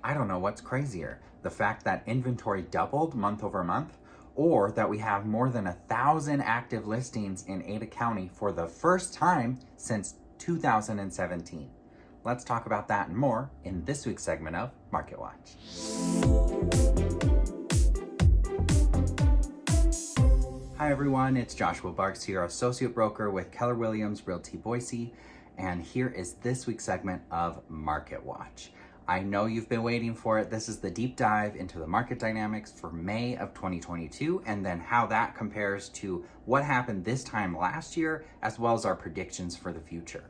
I don't know what's crazier, the fact that inventory doubled month over month, or that we have more than 1,000 active listings in Ada County for the first time since 2017. Let's talk about that and more in this week's segment of Market Watch. Hi everyone, it's Joshua Barks here, associate broker with Keller Williams Realty Boise, and here is this week's segment of Market Watch. I know you've been waiting for it. This is the deep dive into the market dynamics for May of 2022, and then how that compares to what happened this time last year, as well as our predictions for the future.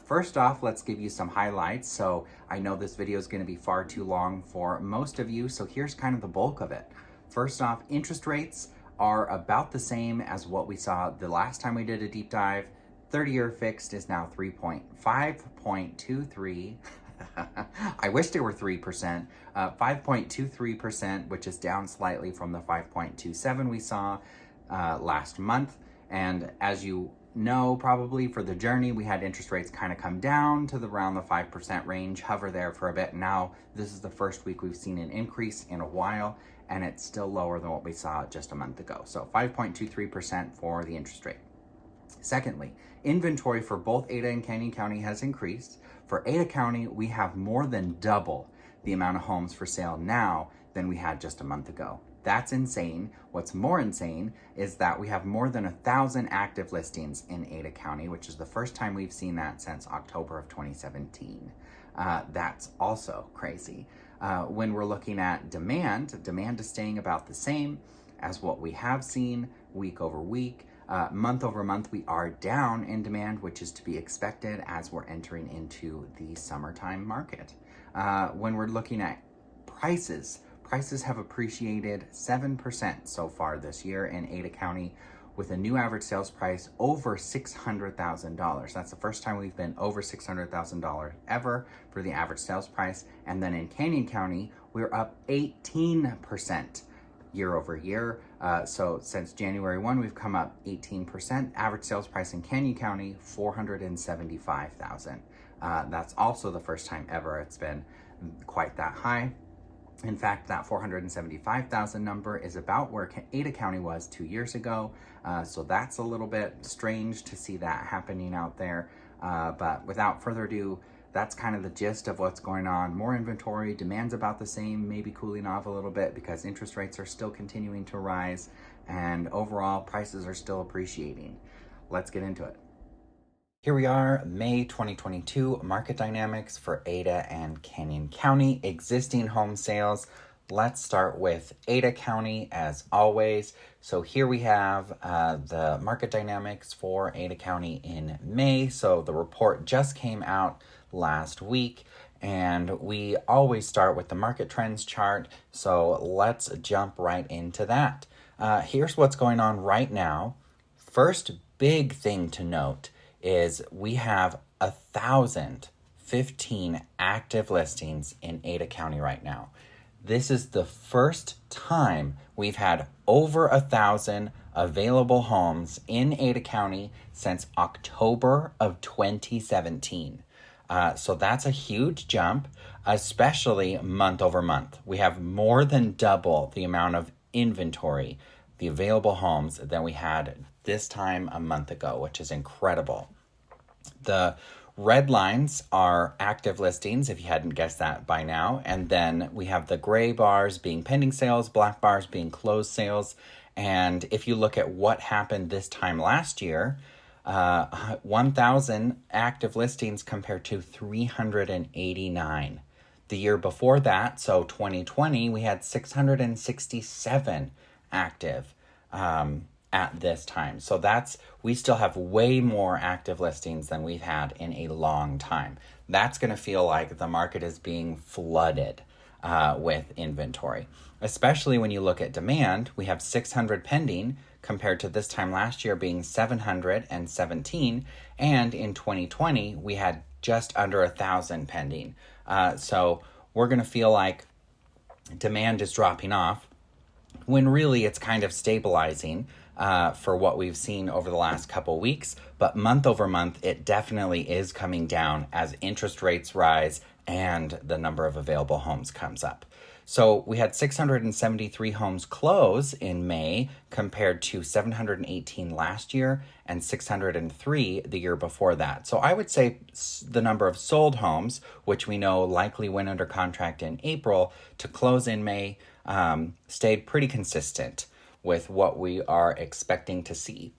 First off, let's give you some highlights. So I know this video is going to be far too long for most of you, so here's kind of the bulk of it. First off, interest rates are about the same as what we saw the last time we did a deep dive. 30-year fixed is now 5.23. I wish they were 3%. 5.23%, which is down slightly from the 5.27 we saw last month. And as you know, probably for the journey, we had interest rates kind of come down to around the 5% range, hover there for a bit. Now, this is the first week we've seen an increase in a while, and it's still lower than what we saw just a month ago. So 5.23% for the interest rate. Secondly, inventory for both Ada and Canyon County has increased. For Ada County, we have more than double the amount of homes for sale now than we had just a month ago. That's insane. What's more insane is that we have more than 1,000 active listings in Ada County, which is the first time we've seen that since October of 2017. That's also crazy. When we're looking at demand is staying about the same as what we have seen week over week. Month over month, we are down in demand, which is to be expected as we're entering into the summertime market. When we're looking at prices have appreciated 7% so far this year in Ada County, with a new average sales price over $600,000. That's the first time we've been over $600,000 ever for the average sales price. And then in Canyon County, we're up 18% year over year. So since January 1, we've come up 18%. Average sales price in Canyon County, $475,000. That's also the first time ever it's been quite that high. In fact, that $475,000 number is about where Ada County was 2 years ago. So that's a little bit strange to see that happening out there. But without further ado, that's kind of the gist of what's going on. More inventory, demand's about the same, maybe cooling off a little bit because interest rates are still continuing to rise, and overall prices are still appreciating. Let's get into it. Here we are, May 2022, market dynamics for Ada and Canyon County, existing home sales. Let's start with Ada County as always. So here we have the market dynamics for Ada County in May. So the report just came out last week, and we always start with the market trends chart. So let's jump right into that. Here's what's going on right now. First big thing to note is we have 1,015 active listings in Ada County right now. This is the first time we've had over 1,000 available homes in Ada County since October of 2017. So that's a huge jump, especially month over month. We have more than double the amount of inventory, the available homes, than we had this time a month ago, which is incredible. The red lines are active listings, if you hadn't guessed that by now. And then we have the gray bars being pending sales, black bars being closed sales. And if you look at what happened this time last year, 1,000 active listings compared to 389. The year before that, so 2020, we had 667 active at this time. So we still have way more active listings than we've had in a long time. That's going to feel like the market is being flooded with inventory, especially when you look at demand. We have 600 pending compared to this time last year being 717. And in 2020, we had just under 1,000 pending. So we're going to feel like demand is dropping off when really it's kind of stabilizing for what we've seen over the last couple weeks. But month over month, it definitely is coming down as interest rates rise, and the number of available homes comes up. So we had 673 homes close in May compared to 718 last year and 603 the year before that. So I would say the number of sold homes, which we know likely went under contract in April to close in May, stayed pretty consistent with what we are expecting to see.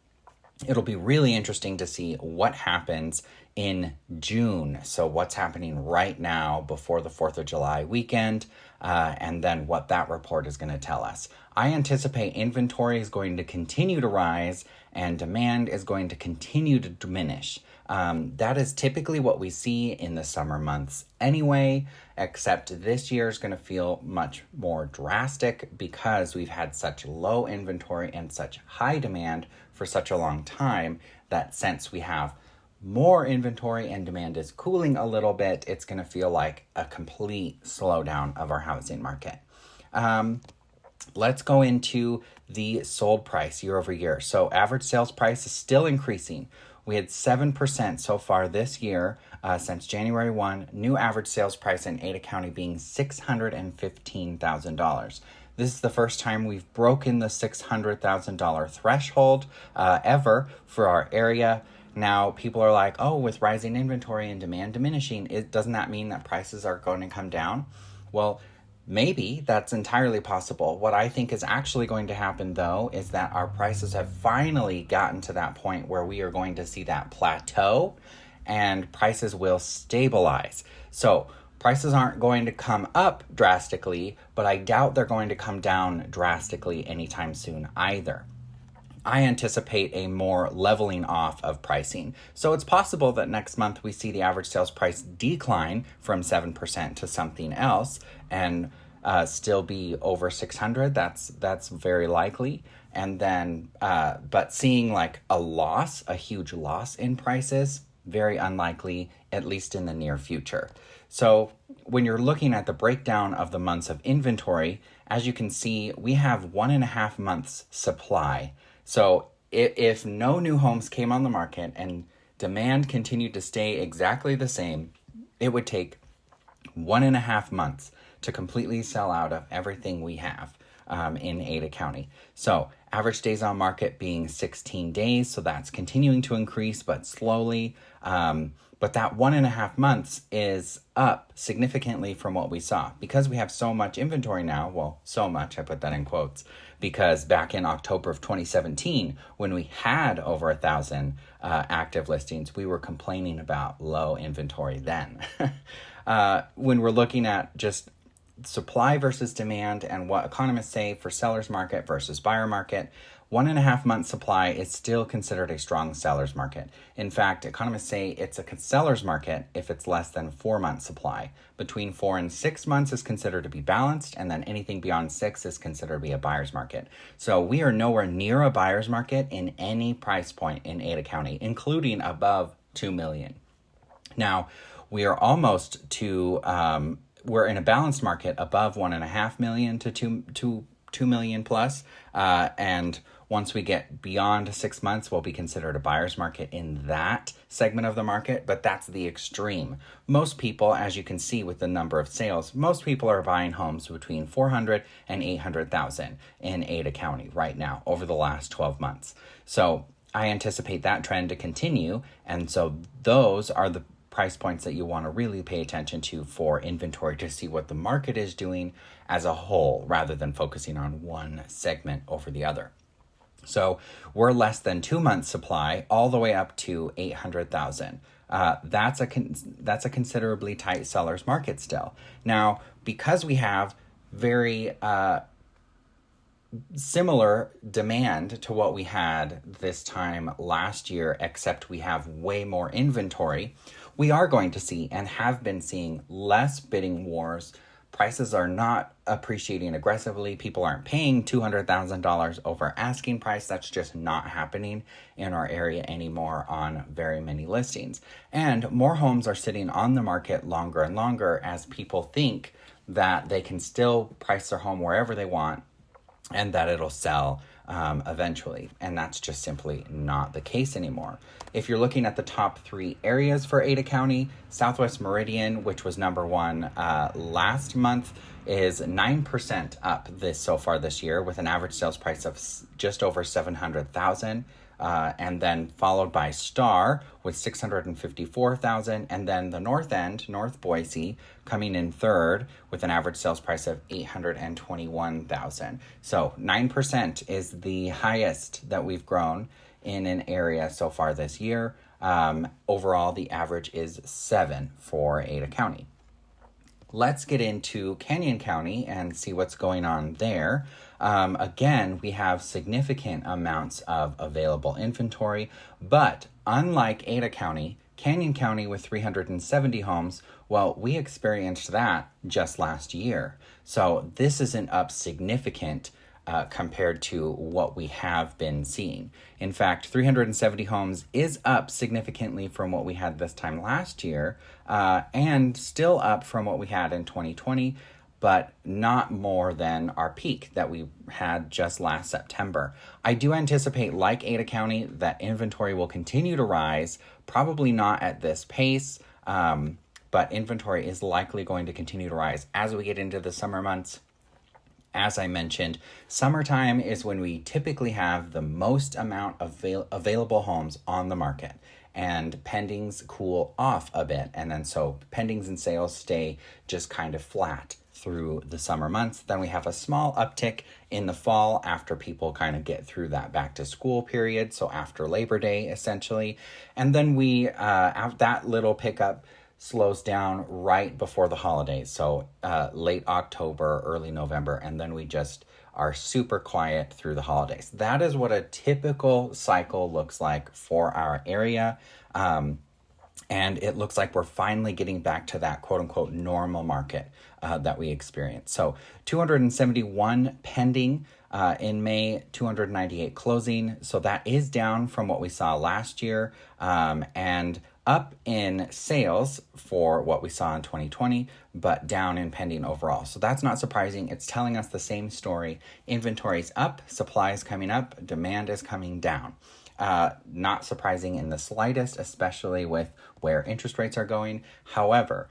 It'll be really interesting to see what happens in June. So what's happening right now before the 4th of July weekend, and then what that report is going to tell us. I anticipate inventory is going to continue to rise and demand is going to continue to diminish. That is typically what we see in the summer months anyway, except this year is going to feel much more drastic because we've had such low inventory and such high demand for such a long time that since we have more inventory and demand is cooling a little bit, it's going to feel like a complete slowdown of our housing market. Let's go into the sold price year over year. So average sales price is still increasing. We had 7% so far this year since January 1, new average sales price in Ada County being $615,000. This is the first time we've broken the $600,000 threshold ever for our area. Now, people are like, oh, with rising inventory and demand diminishing, doesn't that mean that prices are going to come down? Well, maybe that's entirely possible. What I think is actually going to happen, though, is that our prices have finally gotten to that point where we are going to see that plateau and prices will stabilize. So prices aren't going to come up drastically, but I doubt they're going to come down drastically anytime soon either. I anticipate a more leveling off of pricing. So it's possible that next month we see the average sales price decline from 7% to something else and still be over 600. That's very likely. And then, but seeing like a huge loss in prices, very unlikely, at least in the near future. So when you're looking at the breakdown of the months of inventory, as you can see, we have 1.5 months supply. So if no new homes came on the market and demand continued to stay exactly the same, it would take 1.5 months to completely sell out of everything we have in Ada County. So average days on market being 16 days. So that's continuing to increase, but slowly. But that 1.5 months is up significantly from what we saw because we have so much inventory now. Well, so much, I put that in quotes, because back in October of 2017, when we had over 1,000 active listings, we were complaining about low inventory then. When we're looking at just supply versus demand and what economists say for seller's market versus buyer market, 1.5 month supply is still considered a strong seller's market. In fact, economists say it's a seller's market if it's less than 4 months supply. Between 4 and 6 months is considered to be balanced, and then anything beyond 6 is considered to be a buyer's market. So we are nowhere near a buyer's market in any price point in Ada County, including above $2 million. Now, we are almost to, we're in a balanced market above 1.5 million to 2 million plus, and once we get beyond 6 months, we'll be considered a buyer's market in that segment of the market, but that's the extreme. Most people, as you can see with the number of sales, most people are buying homes between 400 and 800,000 in Ada County right now over the last 12 months. So I anticipate that trend to continue, and so those are the price points that you want to really pay attention to for inventory to see what the market is doing as a whole rather than focusing on one segment over the other. So we're less than 2 months supply all the way up to 800,000. That's a considerably tight seller's market still. Now, because we have very similar demand to what we had this time last year, except we have way more inventory, we are going to see and have been seeing less bidding wars. Prices are not appreciating aggressively. People aren't paying $200,000 over asking price. That's just not happening in our area anymore on very many listings. And more homes are sitting on the market longer and longer as people think that they can still price their home wherever they want and that it'll sell eventually. And that's just simply not the case anymore. If you're looking at the top 3 areas for Ada County, Southwest Meridian, which was number 1 last month, is 9% up so far this year, with an average sales price of just over $700,000. And then followed by Star with $654,000, and then the North End, North Boise, coming in third with an average sales price of $821,000. So 9% is the highest that we've grown in an area so far this year. Overall, the average is 7 for Ada County. Let's get into Canyon County and see what's going on there. Again, we have significant amounts of available inventory, but unlike Ada County, Canyon County with 370 homes, well, we experienced that just last year. So this isn't up significant compared to what we have been seeing. In fact, 370 homes is up significantly from what we had this time last year, and still up from what we had in 2020, but not more than our peak that we had just last September. I do anticipate, like Ada County, that inventory will continue to rise, probably not at this pace, but inventory is likely going to continue to rise as we get into the summer months. As I mentioned, summertime is when we typically have the most amount of available homes on the market, and pendings cool off a bit. And then so pendings and sales stay just kind of flat through the summer months. Then we have a small uptick in the fall after people kind of get through that back to school period. So after Labor Day, essentially. And then we have that little pickup slows down right before the holidays. So late October, early November, and then we just are super quiet through the holidays. That is what a typical cycle looks like for our area. And it looks like we're finally getting back to that quote unquote normal market that we experienced. So 271 pending in May, 298 closing. So that is down from what we saw last year, and up in sales for what we saw in 2020, but down in pending overall. So that's not surprising. It's telling us the same story. Inventory's up, supply is coming up, demand is coming down. Not surprising in the slightest, especially with where interest rates are going. However,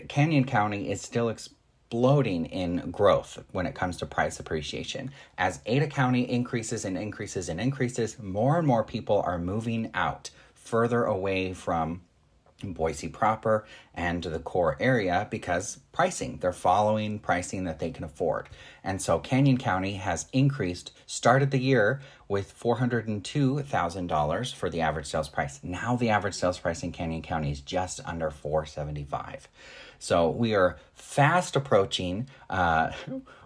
Canyon County is still exploding in growth when it comes to price appreciation. As Ada County increases and increases and increases, more and more people are moving out further away from Boise proper and the core area because they're following pricing that they can afford. And so Canyon County has started the year with $402,000 for the average sales price. Now the average sales price in Canyon County is just under $475,000. So we are fast approaching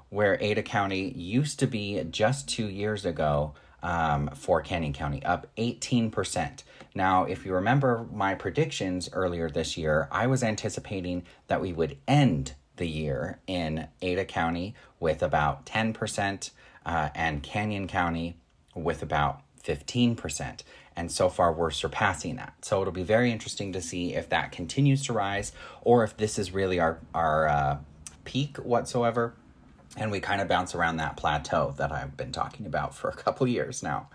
where Ada County used to be just 2 years ago. For Canyon County, up 18%. Now, if you remember my predictions earlier this year, I was anticipating that we would end the year in Ada County with about 10% and Canyon County with about 15%. And so far, we're surpassing that. So it'll be very interesting to see if that continues to rise or if this is really our peak whatsoever. And we kind of bounce around that plateau that I've been talking about for a couple years now.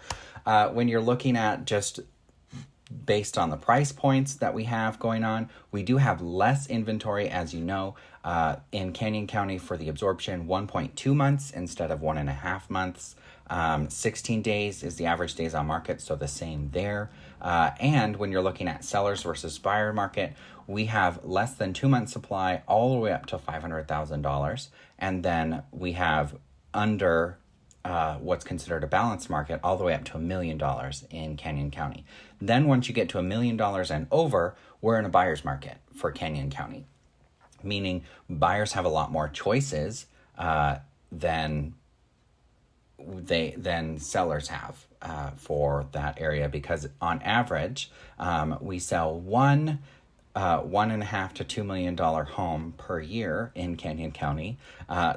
When you're looking at just based on the price points that we have going on, we do have less inventory, as you know, in Canyon County for the absorption, 1.2 months instead of 1.5 months. 16 days is the average days on market, so the same there. And when you're looking at sellers versus buyer market, we have less than 2 months supply all the way up to $500,000. And then we have under what's considered a balanced market all the way up to $1 million in Canyon County. Then once you get to $1 million and over, we're in a buyer's market for Canyon County, meaning buyers have a lot more choices than sellers have for that area, because on average we sell $1.5 to $2 million home per year in Canyon County.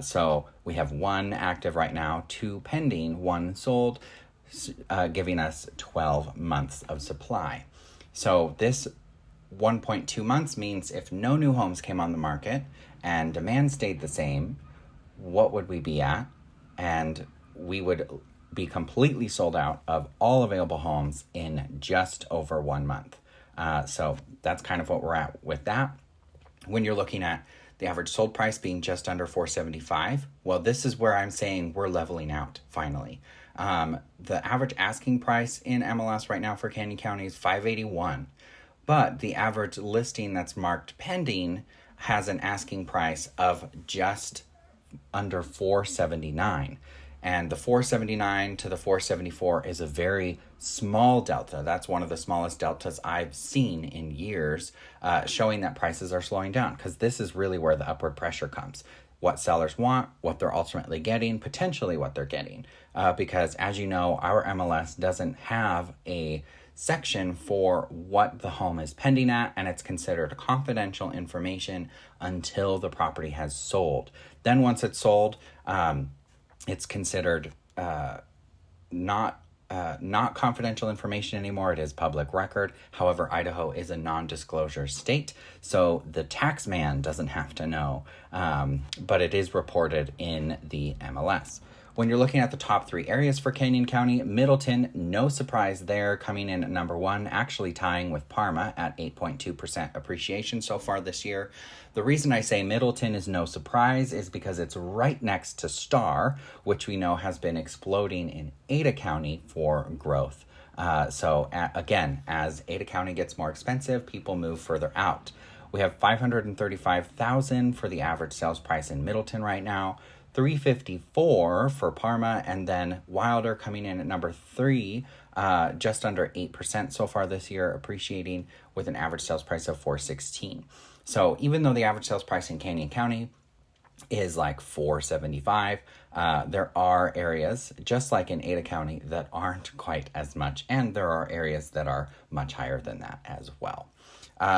So we have 1 active right now, 2 pending, 1 sold, giving us 12 months of supply. So this 1.2 months means if no new homes came on the market and demand stayed the same, what would we be at? And we would be completely sold out of all available homes in just over 1 month. So that's kind of what we're at with that. When you're looking at the average sold price being just under 475, well, this is where I'm saying we're leveling out finally. The average asking price in MLS right now for Canyon County is 581, but the average listing that's marked pending has an asking price of just under 479. And the 479 to the 474 is a very small delta. That's one of the smallest deltas I've seen in years, showing that prices are slowing down, because this is really where the upward pressure comes. What sellers want, what they're ultimately getting, potentially what they're getting. Because as you know, our MLS doesn't have a section for what the home is pending at, and it's considered confidential information until the property has sold. Then once it's sold, it's considered not confidential information anymore. It is public record. However, Idaho is a non-disclosure state, so the tax man doesn't have to know, but it is reported in the MLS. When you're looking at the top 3 areas for Canyon County, Middleton, no surprise there, coming in at number 1, actually tying with Parma at 8.2% appreciation so far this year. The reason I say Middleton is no surprise is because it's right next to Star, which we know has been exploding in Ada County for growth. Again, as Ada County gets more expensive, people move further out. We have $535,000 for the average sales price in Middleton right now, $354 for Parma, and then Wilder coming in at number 3, just under 8% so far this year, appreciating with an average sales price of $416. So even though the average sales price in Canyon County is like $475, there are areas, just like in Ada County, that aren't quite as much, and there are areas that are much higher than that as well.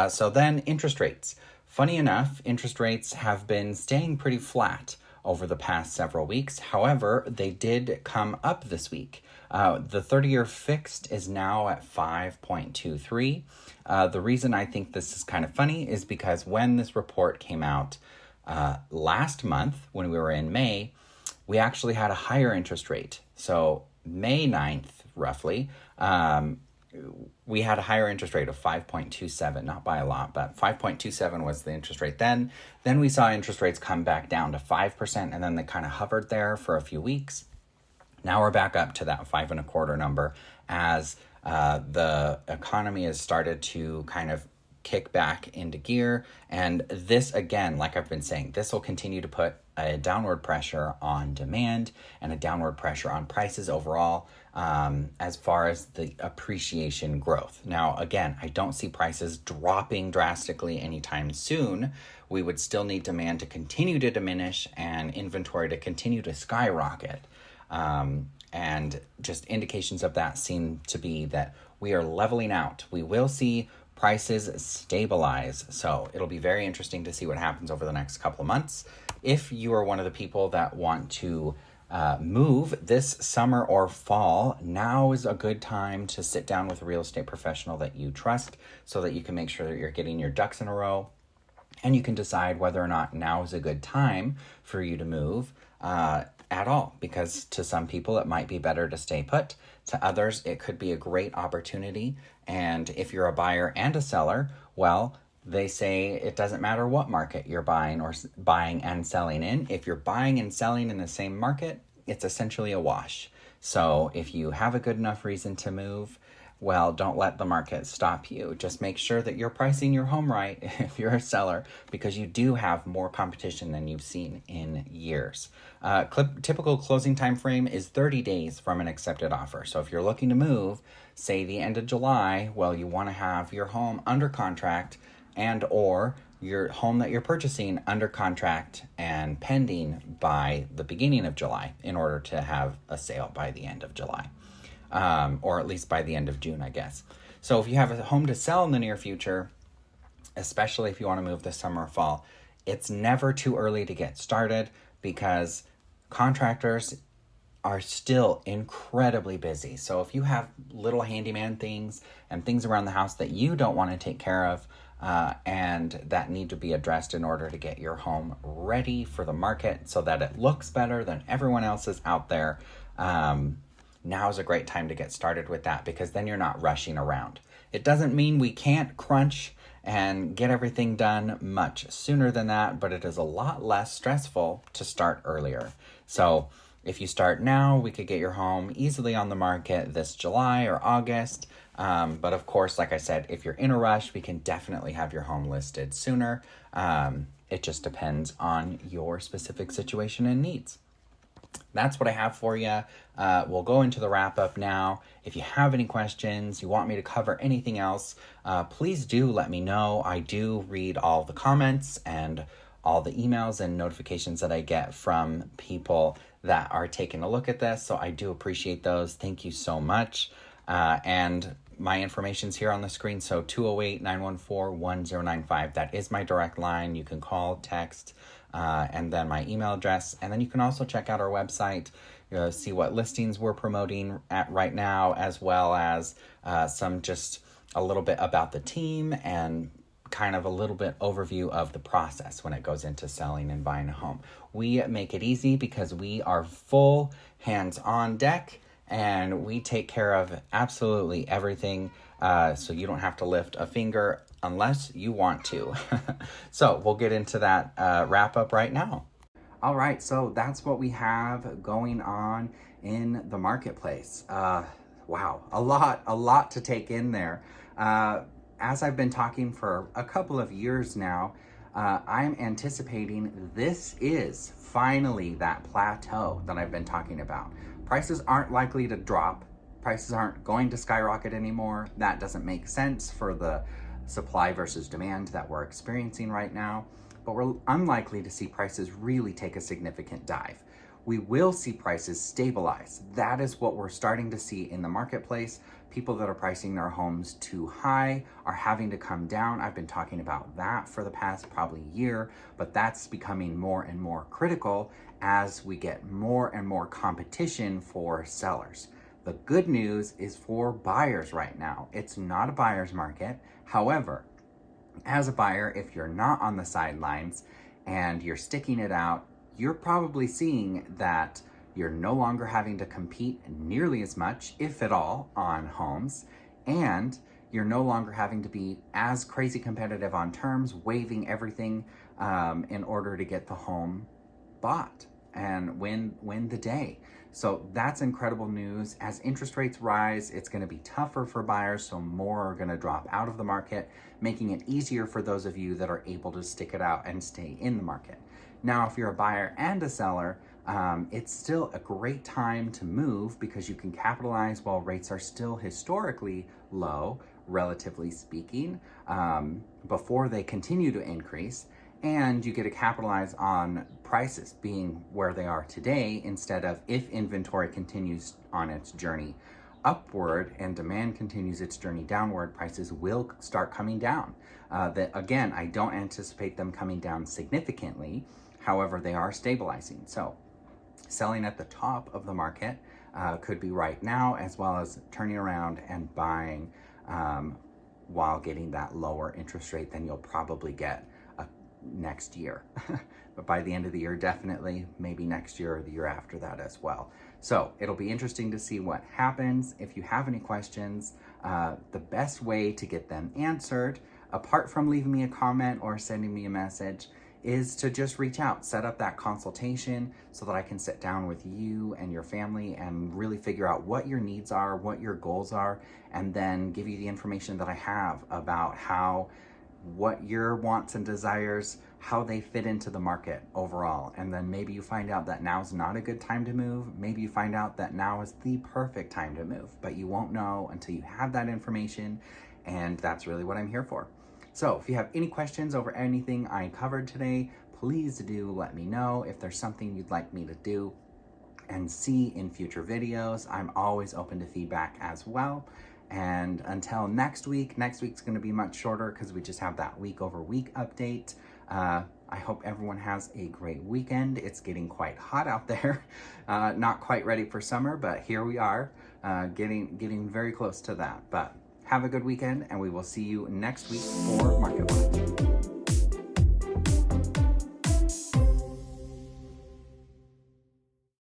So then interest rates. Funny enough, interest rates have been staying pretty flat over the past several weeks. However, they did come up this week. The 30-year fixed is now at 5.23. The reason I think this is kind of funny is because when this report came out last month, when we were in May, we actually had a higher interest rate. So May 9th, roughly, we had a higher interest rate of 5.27, not by a lot, but 5.27 was the interest rate then. Then we saw interest rates come back down to 5%, and then they kind of hovered there for a few weeks. Now we're back up to that 5.25 number as the economy has started to kind of kick back into gear. And this, again, like I've been saying, this will continue to put a downward pressure on demand and a downward pressure on prices overall, as far as the appreciation growth. Now, again, I don't see prices dropping drastically anytime soon. We would still need demand to continue to diminish and inventory to continue to skyrocket. And just indications of that seem to be that we are leveling out. We will see prices stabilize. So it'll be very interesting to see what happens over the next couple of months. If you are one of the people that want to move this summer or fall, now is a good time to sit down with a real estate professional that you trust so that you can make sure that you're getting your ducks in a row, and you can decide whether or not now is a good time for you to move at all, because to some people it might be better to stay put. To others, it could be a great opportunity. And if you're a buyer and a seller, well, they say it doesn't matter what market you're buying and selling in. If you're buying and selling in the same market, it's essentially a wash. So if you have a good enough reason to move, well, don't let the market stop you. Just make sure that you're pricing your home right if you're a seller, because you do have more competition than you've seen in years. Typical closing time frame is 30 days from an accepted offer. So if you're looking to move, say the end of July, well, you want to have your home under contract and or your home that you're purchasing under contract and pending by the beginning of July in order to have a sale by the end of July. Or at least by the end of June, I guess. So if you have a home to sell in the near future, especially if you want to move this summer or fall, it's never too early to get started, because contractors are still incredibly busy. So if you have little handyman things and things around the house that you don't want to take care of, and that need to be addressed in order to get your home ready for the market so that it looks better than everyone else's out there, now's a great time to get started with that, because then you're not rushing around. It doesn't mean we can't crunch and get everything done much sooner than that, but it is a lot less stressful to start earlier. So if you start now, we could get your home easily on the market this July or August. But of course, like I said, if you're in a rush, we can definitely have your home listed sooner. It just depends on your specific situation and needs. That's what I have for you. We'll go into the wrap up now. If you have any questions, you want me to cover anything else, please do let me know. I do read all the comments and all the emails and notifications that I get from people that are taking a look at this. So I do appreciate those. Thank you so much. And my information's here on the screen. So 208-914-1095. That is my direct line. You can call, text, and then my email address. And then you can also check out our website, see what listings we're promoting at right now, as well as some just a little bit about the team and kind of a little bit overview of the process when it goes into selling and buying a home. We make it easy because we are full hands on deck and we take care of absolutely everything. So you don't have to lift a finger unless you want to. So we'll get into that wrap up right now. All right, so that's what we have going on in the marketplace. Wow, a lot to take in there. As I've been talking for a couple of years now, I'm anticipating this is finally that plateau that I've been talking about. Prices aren't likely to drop. Prices aren't going to skyrocket anymore. That doesn't make sense for the supply versus demand that we're experiencing right now. But we're unlikely to see prices really take a significant dive. We will see prices stabilize. That is what we're starting to see in the marketplace. People that are pricing their homes too high are having to come down. I've been talking about that for the past probably year, but that's becoming more and more critical as we get more and more competition for sellers. The good news is for buyers right now. It's not a buyer's market. However, as a buyer, if you're not on the sidelines and you're sticking it out, you're probably seeing that you're no longer having to compete nearly as much, if at all, on homes, and you're no longer having to be as crazy competitive on terms, waiving everything in order to get the home bought and win the day. So that's incredible news. As interest rates rise, it's going to be tougher for buyers, so more are going to drop out of the market, making it easier for those of you that are able to stick it out and stay in the market. Now, if you're a buyer and a seller, it's still a great time to move because you can capitalize while rates are still historically low, relatively speaking, before they continue to increase. And you get to capitalize on prices being where they are today, instead of if inventory continues on its journey upward and demand continues its journey downward, prices will start coming down. Again, I don't anticipate them coming down significantly. However, they are stabilizing. So selling at the top of the market could be right now, as well as turning around and buying while getting that lower interest rate than you'll probably get next year. But by the end of the year, definitely, maybe next year or the year after that as well. So it'll be interesting to see what happens. If you have any questions, the best way to get them answered, apart from leaving me a comment or sending me a message, is to just reach out, set up that consultation so that I can sit down with you and your family and really figure out what your needs are, what your goals are, and then give you the information that I have about what your wants and desires, how they fit into the market overall. And then maybe you find out that now's not a good time to move. Maybe you find out that now is the perfect time to move, but you won't know until you have that information. And that's really what I'm here for. So if you have any questions over anything I covered today, please do let me know. If there's something you'd like me to do and see in future videos, I'm always open to feedback as well. And until next week's going to be much shorter because we just have that week over week update. I hope everyone has a great weekend. It's getting quite hot out there. Not quite ready for summer, but here we are, getting very close to that. But have a good weekend, and we will see you next week for Market Watch.